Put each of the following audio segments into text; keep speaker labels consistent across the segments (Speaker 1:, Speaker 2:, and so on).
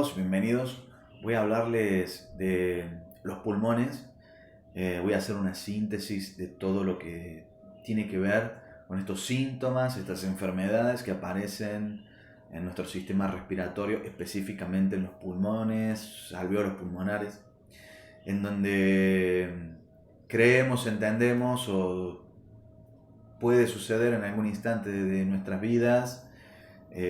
Speaker 1: todos, bienvenidos. Voy a hablarles de los pulmones. Voy a hacer una síntesis de todo lo que tiene que ver con estos síntomas, estas enfermedades que aparecen en nuestro sistema respiratorio, específicamente en los pulmones, alvéolos pulmonares, en donde creemos, entendemos o puede suceder en algún instante de nuestras vidas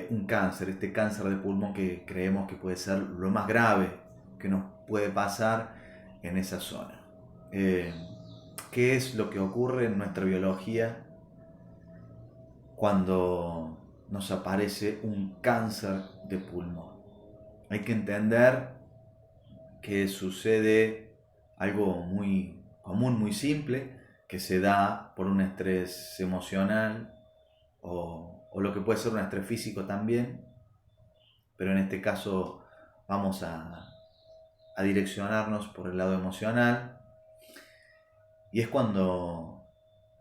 Speaker 1: un cáncer, este cáncer de pulmón que creemos que puede ser lo más grave que nos puede pasar en esa zona. Eh, ¿Qué es lo que ocurre en nuestra biología cuando nos aparece un cáncer de pulmón? Hay que entender que sucede algo muy común, muy simple, que se da por un estrés emocional o lo que puede ser un estrés físico también, pero en este caso vamos a direccionarnos por el lado emocional, y es cuando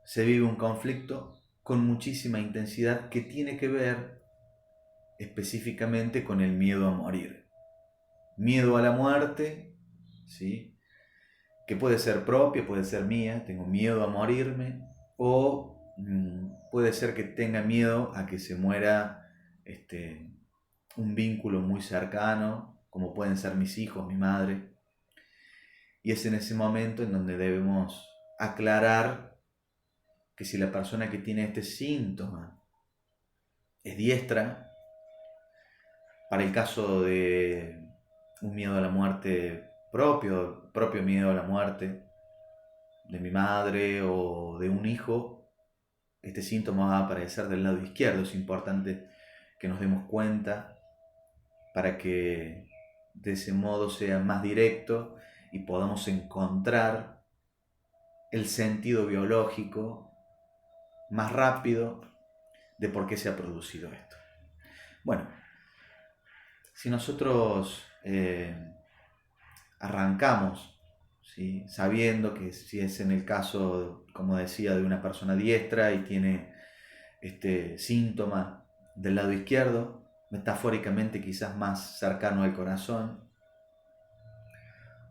Speaker 1: se vive un conflicto con muchísima intensidad que tiene que ver específicamente con el miedo a morir. Miedo a la muerte, ¿sí? Que puede ser propia, puede ser mía, tengo miedo a morirme, o puede ser que tenga miedo a que se muera un vínculo muy cercano, como pueden ser mis hijos, mi madre. Y es en ese momento en donde debemos aclarar que si la persona que tiene este síntoma es diestra, para el caso de un miedo a la muerte propio miedo a la muerte de mi madre o de un hijo, este síntoma va a aparecer del lado izquierdo. Es importante que nos demos cuenta para que de ese modo sea más directo y podamos encontrar el sentido biológico más rápido de por qué se ha producido esto. Bueno, si nosotros arrancamos, ¿sí?, sabiendo que si es en el caso, como decía, de una persona diestra y tiene este síntoma del lado izquierdo, metafóricamente quizás más cercano al corazón,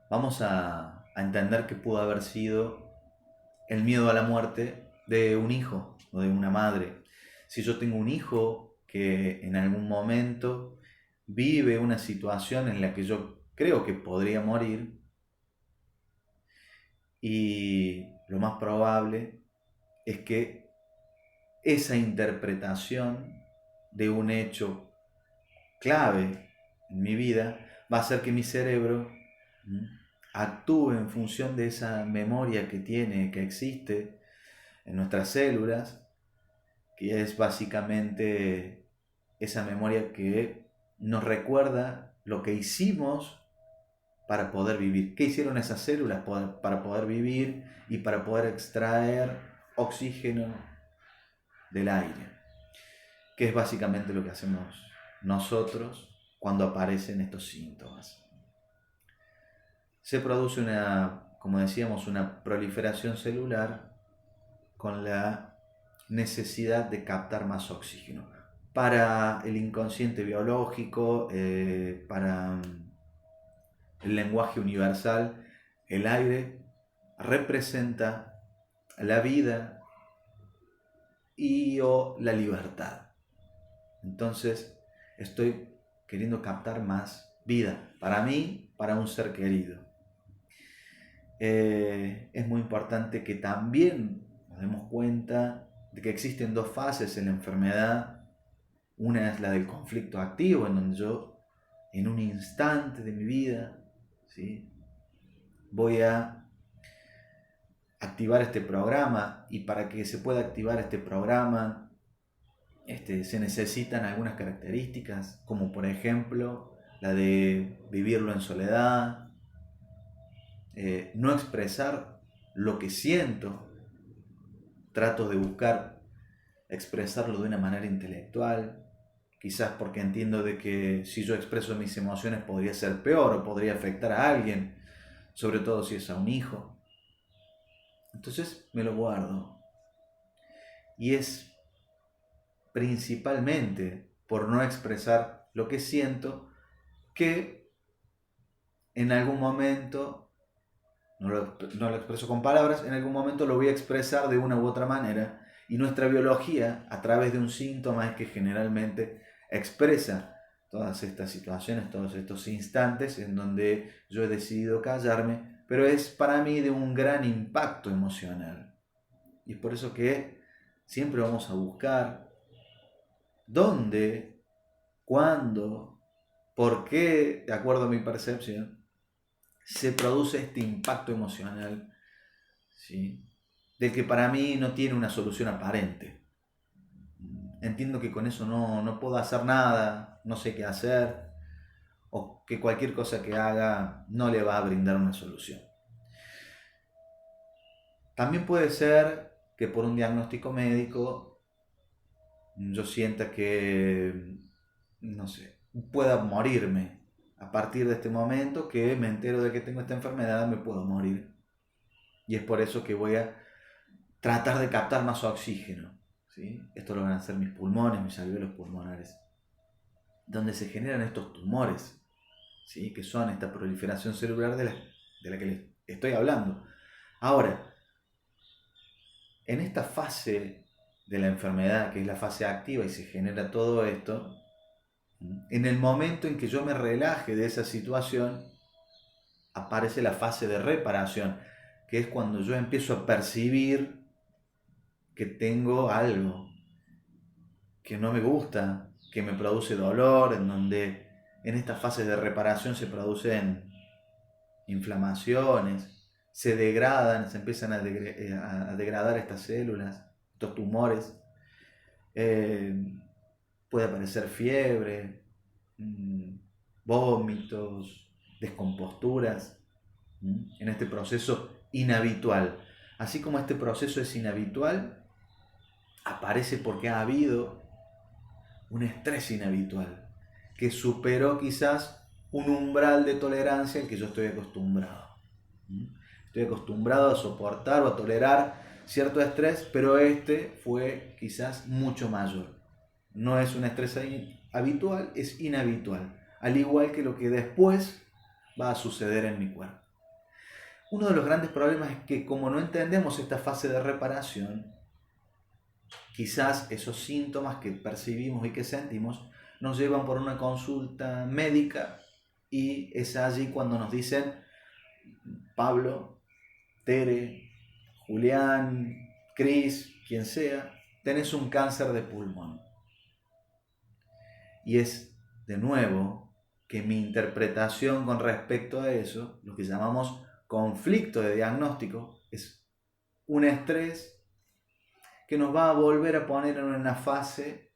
Speaker 1: vamos a entender que pudo haber sido el miedo a la muerte de un hijo o de una madre. Si yo tengo un hijo que en algún momento vive una situación en la que yo creo que podría morir, y lo más probable es que esa interpretación de un hecho clave en mi vida va a hacer que mi cerebro actúe en función de esa memoria que tiene, que existe en nuestras células, que es básicamente esa memoria que nos recuerda lo que hicimos para poder vivir. ¿Qué hicieron esas células para poder vivir y para poder extraer oxígeno del aire? Que es básicamente lo que hacemos nosotros cuando aparecen estos síntomas. Se produce como decíamos, una proliferación celular con la necesidad de captar más oxígeno. Para el inconsciente biológico, para el lenguaje universal, el aire representa la vida y o la libertad. Entonces estoy queriendo captar más vida para mí, para un ser querido. Es muy importante que también nos demos cuenta de que existen dos fases en la enfermedad. Una es la del conflicto activo, en donde yo en un instante de mi vida, ¿sí?, voy a activar este programa, y para que se pueda activar este programa se necesitan algunas características, como por ejemplo la de vivirlo en soledad, no expresar lo que siento, trato de buscar expresarlo de una manera intelectual, quizás porque entiendo de que si yo expreso mis emociones podría ser peor o podría afectar a alguien, sobre todo si es a un hijo. Entonces me lo guardo. Y es principalmente por no expresar lo que siento que en algún momento, no lo expreso con palabras, en algún momento lo voy a expresar de una u otra manera. Y nuestra biología, a través de un síntoma, es que generalmente expresa todas estas situaciones, todos estos instantes en donde yo he decidido callarme, pero es para mí de un gran impacto emocional. Y es por eso que siempre vamos a buscar dónde, cuándo, por qué, de acuerdo a mi percepción, se produce este impacto emocional, ¿sí? Del que para mí no tiene una solución aparente. Entiendo que con eso no puedo hacer nada, no sé qué hacer, o que cualquier cosa que haga no le va a brindar una solución. También puede ser que por un diagnóstico médico yo sienta que, no sé, pueda morirme. A partir de este momento que me entero de que tengo esta enfermedad, me puedo morir. Y es por eso que voy a tratar de captar más oxígeno, ¿sí? Esto lo van a hacer mis pulmones, mis alvéolos pulmonares, donde se generan estos tumores, ¿sí? Que son esta proliferación celular de la que les estoy hablando. Ahora, en esta fase de la enfermedad, que es la fase activa y se genera todo esto, en el momento en que yo me relaje de esa situación, aparece la fase de reparación, que es cuando yo empiezo a percibir que tengo algo que no me gusta, que me produce dolor, en donde en estas fases de reparación se producen inflamaciones, se degradan, se empiezan a degradar estas células, estos tumores, puede aparecer fiebre, vómitos, descomposturas, en este proceso inhabitual. Así como este proceso es inhabitual, aparece porque ha habido un estrés inhabitual que superó quizás un umbral de tolerancia al que yo estoy acostumbrado. Estoy acostumbrado a soportar o a tolerar cierto estrés, pero este fue quizás mucho mayor. No es un estrés habitual, es inhabitual, al igual que lo que después va a suceder en mi cuerpo. Uno de los grandes problemas es que como no entendemos esta fase de reparación, quizás esos síntomas que percibimos y que sentimos nos llevan por una consulta médica y es allí cuando nos dicen: Pablo, Tere, Julián, Cris, quien sea, tenés un cáncer de pulmón. Y es de nuevo que mi interpretación con respecto a eso, lo que llamamos conflicto de diagnóstico, es un estrés que nos va a volver a poner en una fase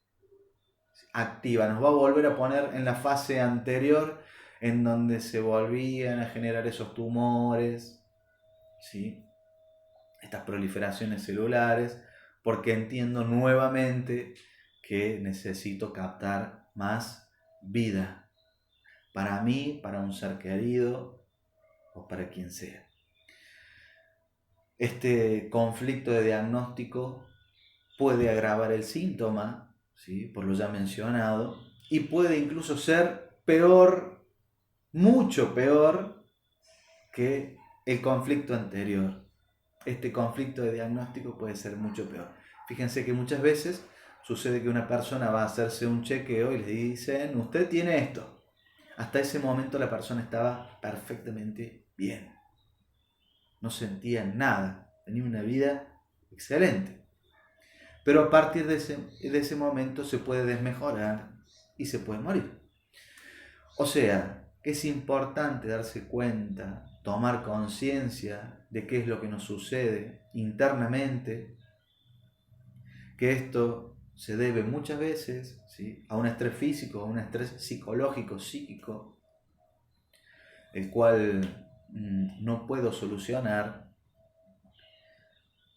Speaker 1: activa, nos va a volver a poner en la fase anterior en donde se volvían a generar esos tumores, ¿sí? Estas proliferaciones celulares, porque entiendo nuevamente que necesito captar más vida para mí, para un ser querido o para quien sea. Este conflicto de diagnóstico puede agravar el síntoma, ¿sí? Por lo ya mencionado, y puede incluso ser peor, mucho peor que el conflicto anterior. Este conflicto de diagnóstico puede ser mucho peor. Fíjense que muchas veces sucede que una persona va a hacerse un chequeo y le dicen: usted tiene esto. Hasta ese momento la persona estaba perfectamente bien. No sentía nada, tenía una vida excelente. Pero a partir de ese momento se puede desmejorar y se puede morir. O sea, es importante darse cuenta, tomar conciencia de qué es lo que nos sucede internamente, que esto se debe muchas veces, ¿sí?, a un estrés físico, a un estrés psicológico, psíquico, el cual no puedo solucionar,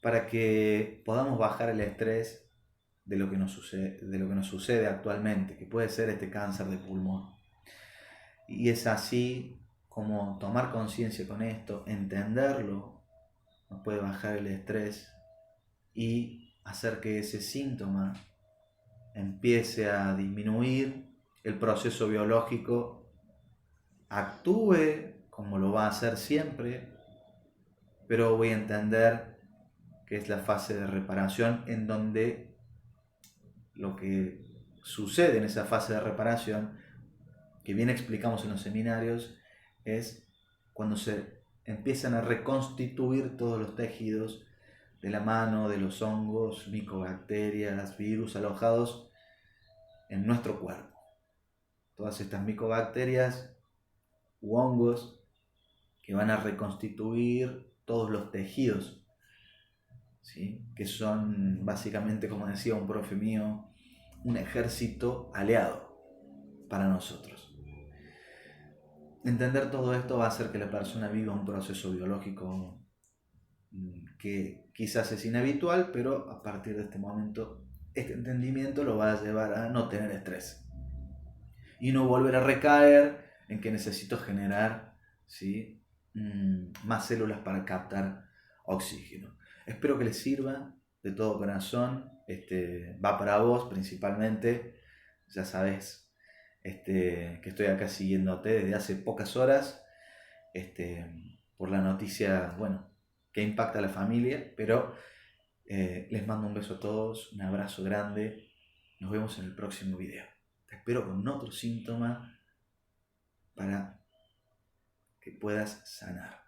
Speaker 1: para que podamos bajar el estrés de lo que nos sucede actualmente, que puede ser este cáncer de pulmón. Y es así como tomar conciencia con esto, entenderlo, nos puede bajar el estrés y hacer que ese síntoma empiece a disminuir, el proceso biológico actúe como lo va a hacer siempre, pero voy a entender que es la fase de reparación en donde lo que sucede en esa fase de reparación, que bien explicamos en los seminarios, es cuando se empiezan a reconstituir todos los tejidos de la mano, de los hongos, micobacterias, virus alojados en nuestro cuerpo. Todas estas micobacterias u hongos que van a reconstituir todos los tejidos, ¿sí? Que son básicamente, como decía un profe mío, un ejército aliado para nosotros. Entender todo esto va a hacer que la persona viva un proceso biológico que quizás es inhabitual, pero a partir de este momento, este entendimiento lo va a llevar a no tener estrés y no volver a recaer en que necesito generar, ¿sí?, más células para captar oxígeno. Espero que les sirva de todo corazón. Va para vos principalmente. Ya sabes que estoy acá siguiéndote desde hace pocas horas por la noticia, bueno, que impacta a la familia, pero les mando un beso a todos, un abrazo grande. Nos vemos en el próximo video. Te espero con otro síntoma para que puedas sanar.